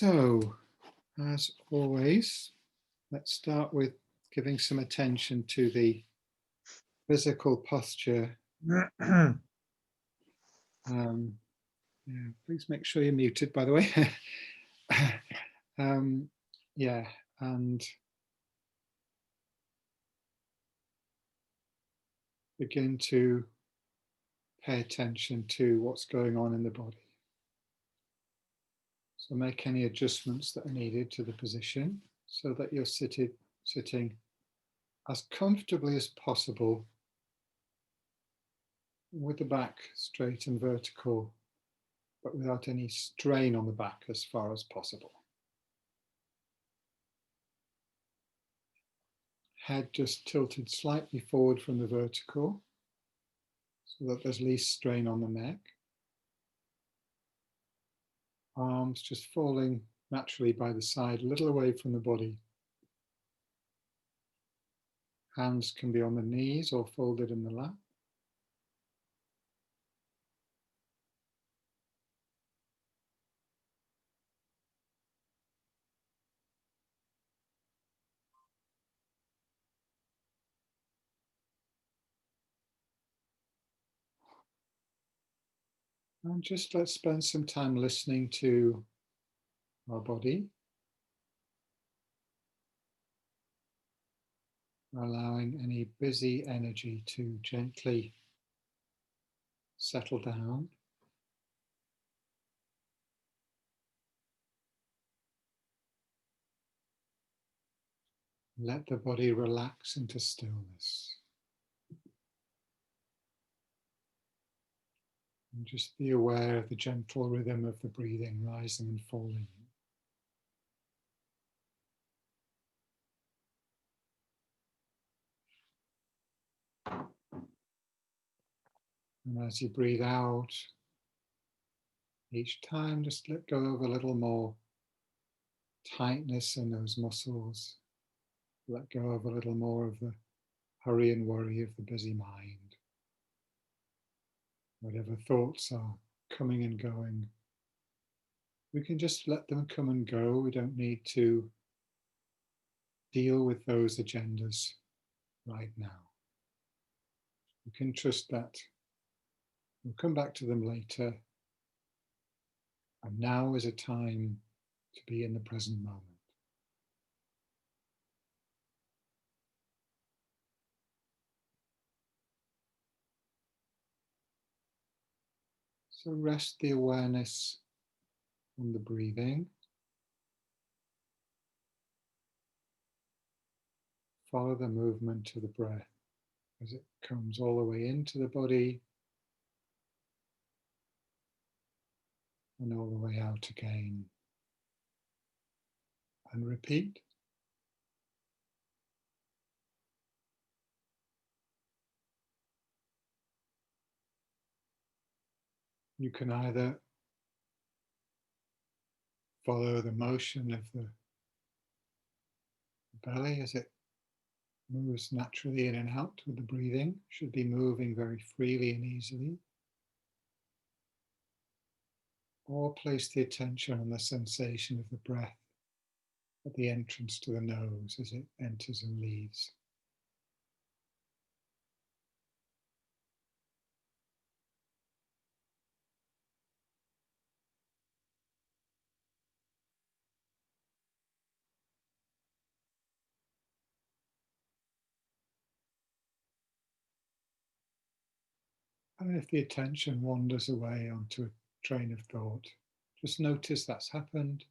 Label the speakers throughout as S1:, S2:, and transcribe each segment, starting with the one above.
S1: So, as always, let's start with giving some attention to the physical posture. Yeah, please make sure you're muted, by the way. Yeah, and begin to pay attention to what's going on in the body. So make any adjustments that are needed to the position so that you're sitting as comfortably as possible with the back straight and vertical, but without any strain on the back as far as possible. Head just tilted slightly forward from the vertical so that there's least strain on the neck. Arms just falling naturally by the side, a little away from the body. Hands can be on the knees or folded in the lap. And just let's spend some time listening to our body, allowing any busy energy to gently settle down. Let the body relax into stillness. And just be aware of the gentle rhythm of the breathing, rising and falling. And as you breathe out, each time just let go of a little more tightness in those muscles. Let go of a little more of the hurry and worry of the busy mind. Whatever thoughts are coming and going, we can just let them come and go. We don't need to deal with those agendas right now. We can trust that we'll come back to them later. And now is a time to be in the present moment. So rest the awareness on the breathing. Follow the movement of the breath as it comes all the way into the body and all the way out again. And repeat. You can either follow the motion of the belly as it moves naturally in and out with the breathing. Should be moving very freely and easily. Or place the attention on the sensation of the breath at the entrance to the nose as it enters and leaves. And if the attention wanders away onto a train of thought, just notice that's happened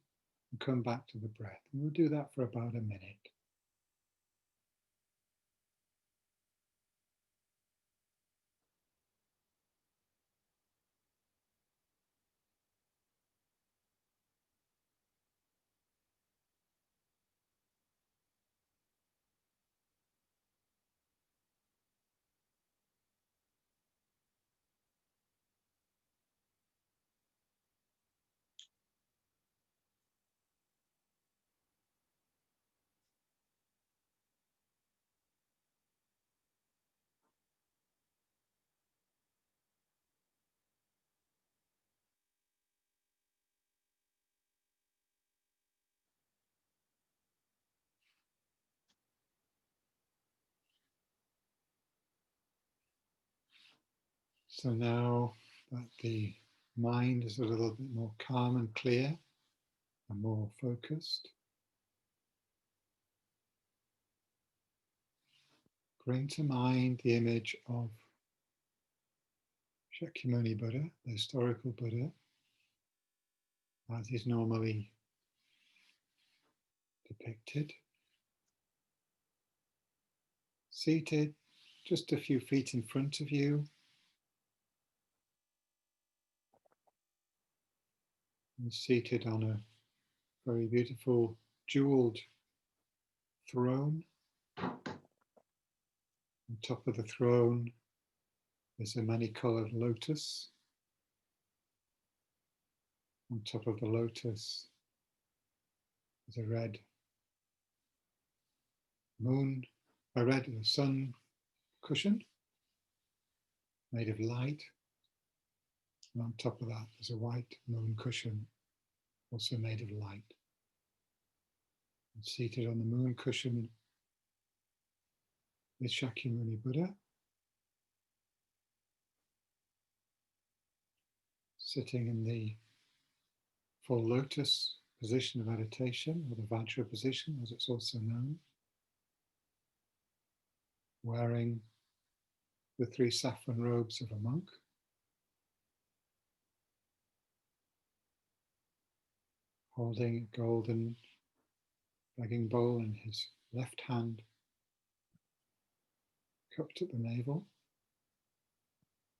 S1: and come back to the breath. And we'll do that for about a minute. So now that the mind is a little bit more calm and clear and more focused, bring to mind the image of Shakyamuni Buddha, the historical Buddha, as is normally depicted, seated just a few feet in front of you, and seated on a very beautiful jeweled throne. On top of the throne is a many-colored lotus. On top of the lotus is a red moon, a red sun cushion made of light. And on top of that is a white moon cushion, also made of light. And seated on the moon cushion is Shakyamuni Buddha, sitting in the full lotus position of meditation, or the Vajra position as it's also known, wearing the 3 saffron robes of a monk, holding a golden begging bowl in his left hand, cupped at the navel,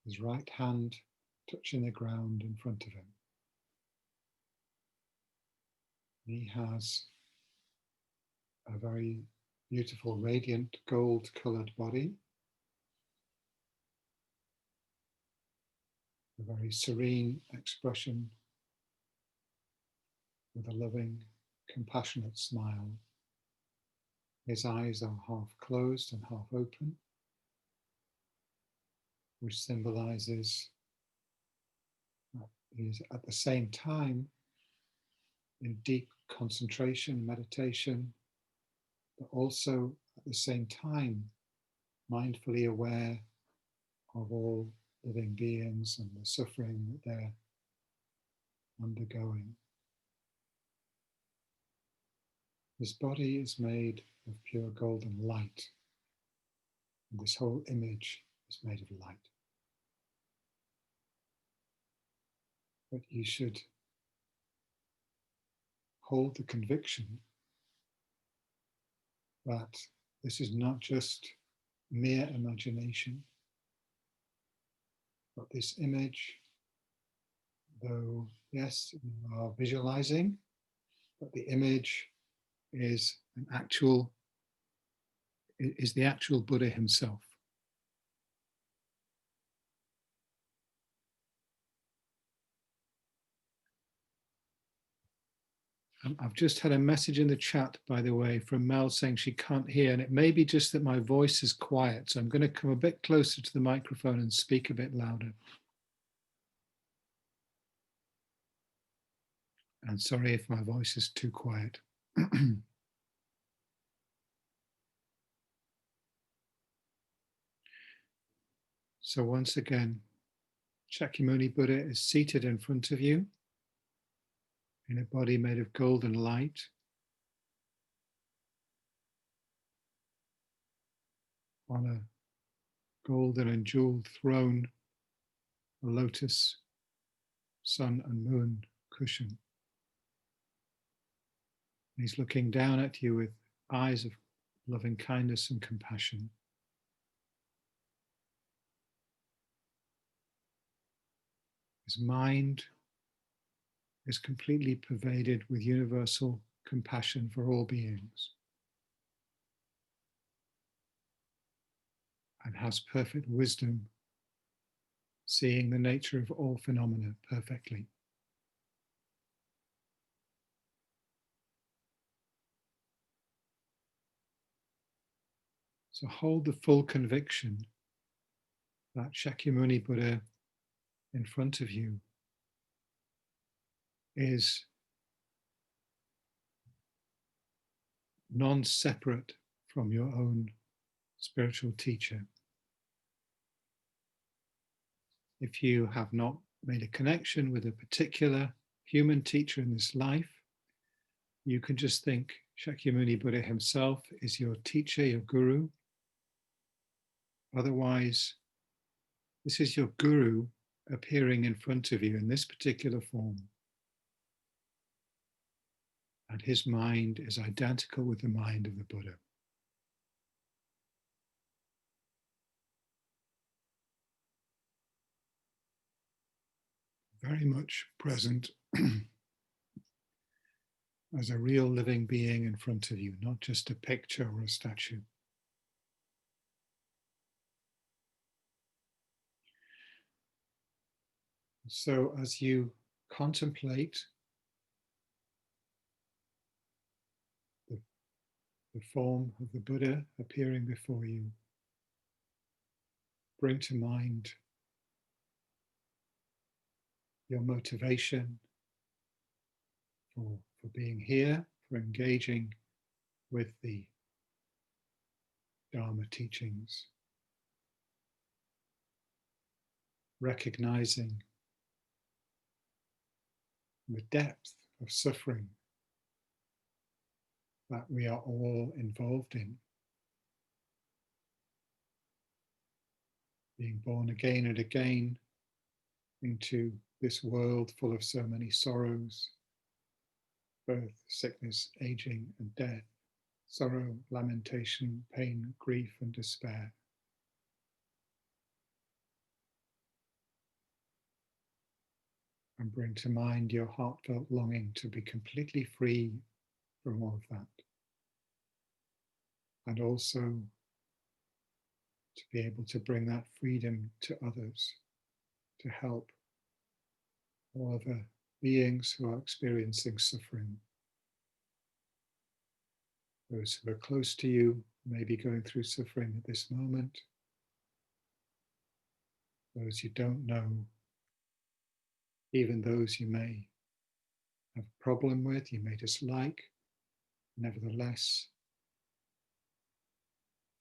S1: his right hand touching the ground in front of him. He has a very beautiful, radiant, gold-colored body, a very serene expression with a loving, compassionate smile. His eyes are half closed and half open, which symbolizes that he is at the same time in deep concentration, meditation, but also at the same time mindfully aware of all living beings and the suffering that they're undergoing. His body is made of pure golden light, and this whole image is made of light. But you should hold the conviction that this is not just mere imagination, but this image, though, yes, you are visualizing, but the image is the actual Buddha himself. I've just had a message in the chat, by the way, from Mel saying she can't hear, and it may be just that my voice is quiet, so I'm going to come a bit closer to the microphone and speak a bit louder. And sorry if my voice is too quiet. So once again, Shakyamuni Buddha is seated in front of you in a body made of golden light. On a golden and jeweled throne, a lotus, sun and moon cushion. He's looking down at you with eyes of loving kindness and compassion. His mind is completely pervaded with universal compassion for all beings and has perfect wisdom, seeing the nature of all phenomena perfectly. So hold the full conviction that Shakyamuni Buddha in front of you is non-separate from your own spiritual teacher. If you have not made a connection with a particular human teacher in this life, you can just think Shakyamuni Buddha himself is your teacher, your guru. Otherwise, this is your guru appearing in front of you in this particular form. And his mind is identical with the mind of the Buddha. Very much present as a real living being in front of you, not just a picture or a statue. So as you contemplate the form of the Buddha appearing before you, bring to mind your motivation for being here, for engaging with the Dharma teachings, recognizing the depth of suffering that we are all involved in. Being born again and again into this world full of so many sorrows, birth, sickness, aging, and death, sorrow, lamentation, pain, grief, and despair. And bring to mind your heartfelt longing to be completely free from all of that. And also to be able to bring that freedom to others, to help all other beings who are experiencing suffering. Those who are close to you may be going through suffering at this moment. Those you don't know, even those you may have a problem with, you may dislike, nevertheless,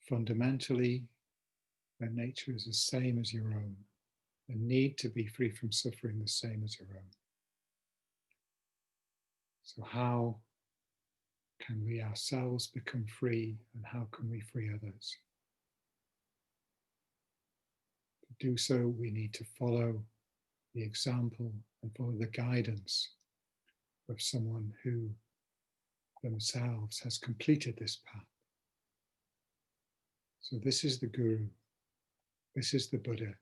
S1: fundamentally, their nature is the same as your own. The need to be free from suffering the same as your own. So how can we ourselves become free, and how can we free others? To do so, we need to follow the example and follow the guidance of someone who themselves has completed this path. So this is the Guru, this is the Buddha.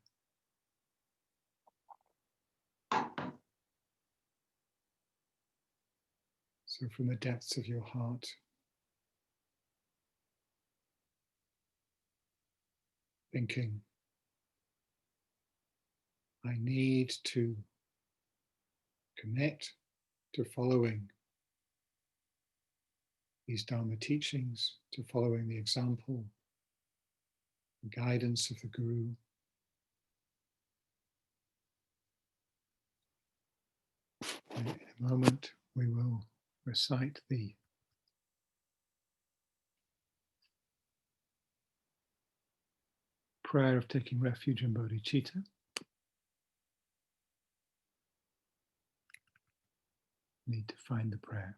S1: So from the depths of your heart, thinking, I need to commit to following these Dharma teachings, to following the example, the guidance of the Guru. And in a moment, we will recite the prayer of taking refuge in bodhicitta. Need to find the prayer.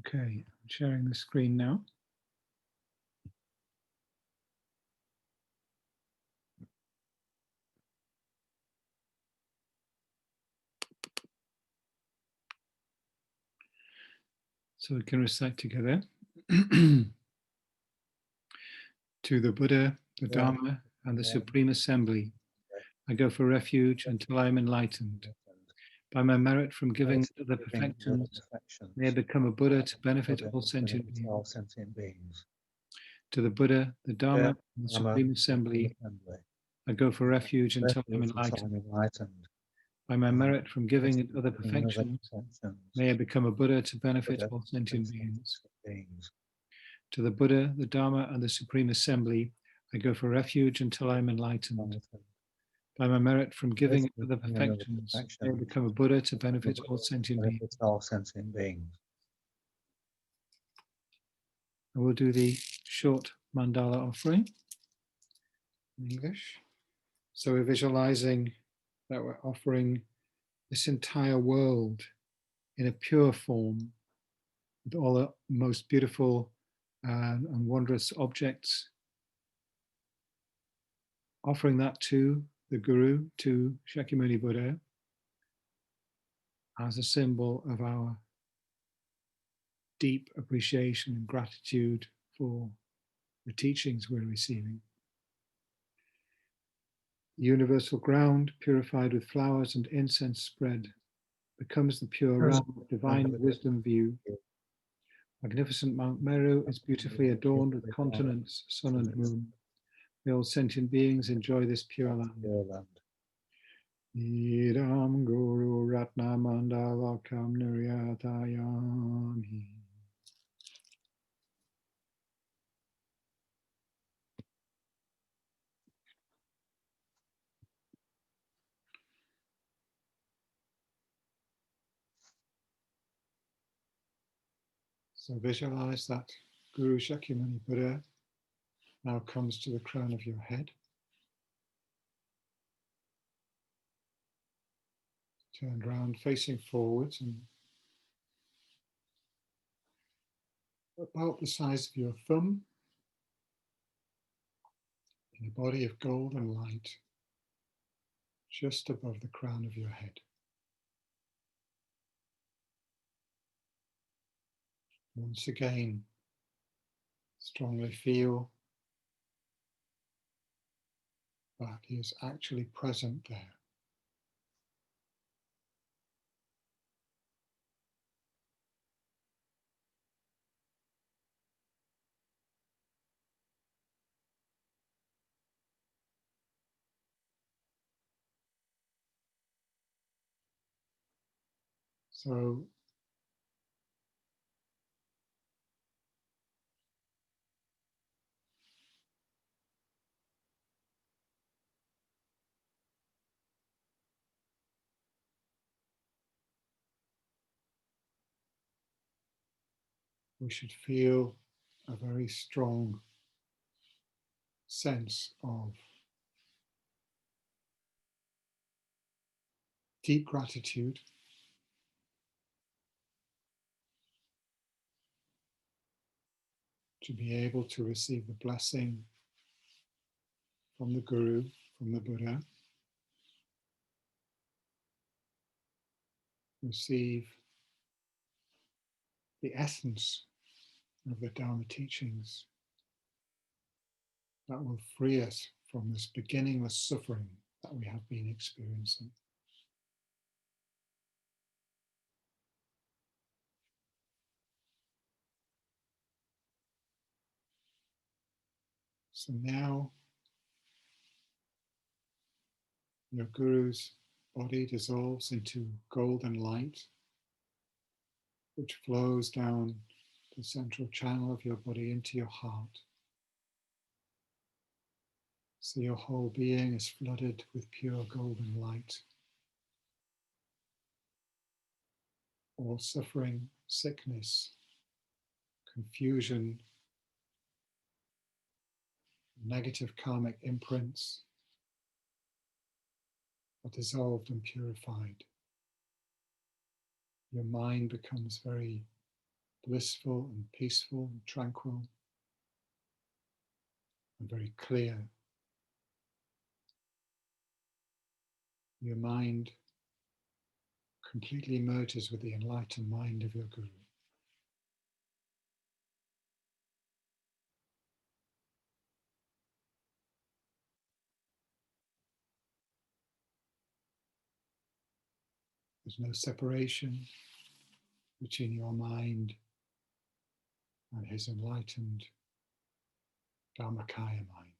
S1: Okay, I'm sharing the screen now. So we can recite together. To the Buddha, the Dharma, and the Supreme Assembly, I go for refuge until I am enlightened. By my merit from giving the perfections, may I become a Buddha to benefit all sentient beings. To the Buddha, the Dharma, and the Supreme Assembly, I go for refuge until I am enlightened. By my merit from giving it other perfections, may I become a Buddha to benefit all sentient beings. To the Buddha, the Dharma, and the Supreme Assembly, I go for refuge until I am enlightened. By my merit from giving it other perfections, may I become a Buddha to benefit all sentient beings. And we'll do the short mandala offering in English. So we're visualizing that we're offering this entire world in a pure form with all the most beautiful and wondrous objects, offering that to the Guru, to Shakyamuni Buddha, as a symbol of our deep appreciation and gratitude for the teachings we're receiving. The universal ground, purified with flowers and incense spread, becomes the pure realm of divine wisdom view. Magnificent Mount Meru is beautifully adorned with continents, sun and moon. May all sentient beings enjoy this pure land. Idam Guru Ratna Mandalakam Niryatayami. So visualize that Guru Shakyamuni Buddha now comes to the crown of your head. Turned around, facing forwards, and about the size of your thumb, in a body of golden light, just above the crown of your head. Once again, strongly feel that he is actually present there. So we should feel a very strong sense of deep gratitude to be able to receive the blessing from the Guru, from the Buddha, receive the essence of the Dharma teachings that will free us from this beginningless suffering that we have been experiencing. So now your Guru's body dissolves into golden light, which flows down the central channel of your body into your heart. So your whole being is flooded with pure golden light. All suffering, sickness, confusion, negative karmic imprints are dissolved and purified. Your mind becomes very blissful and peaceful and tranquil and very clear. Your mind completely merges with the enlightened mind of your Guru. There's no separation between your mind and his enlightened Dharmakaya mind.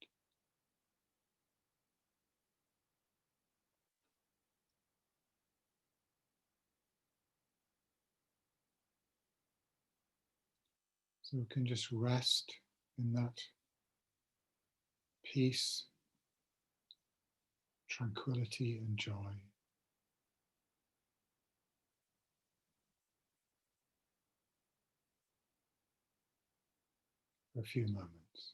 S1: So we can just rest in that peace, tranquility, and joy for a few moments.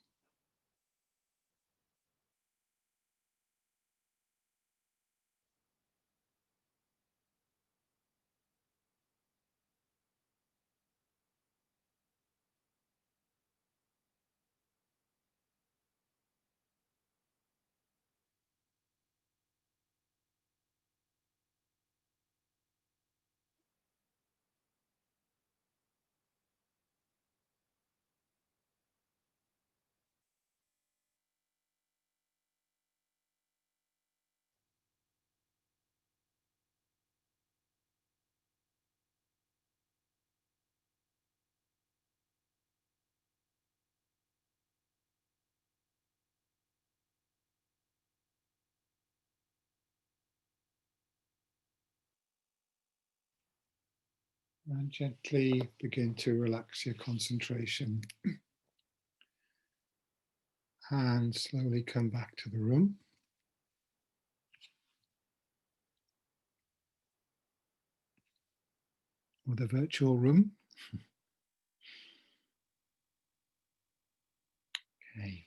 S1: And gently begin to relax your concentration and slowly come back to the room or the virtual room. Okay.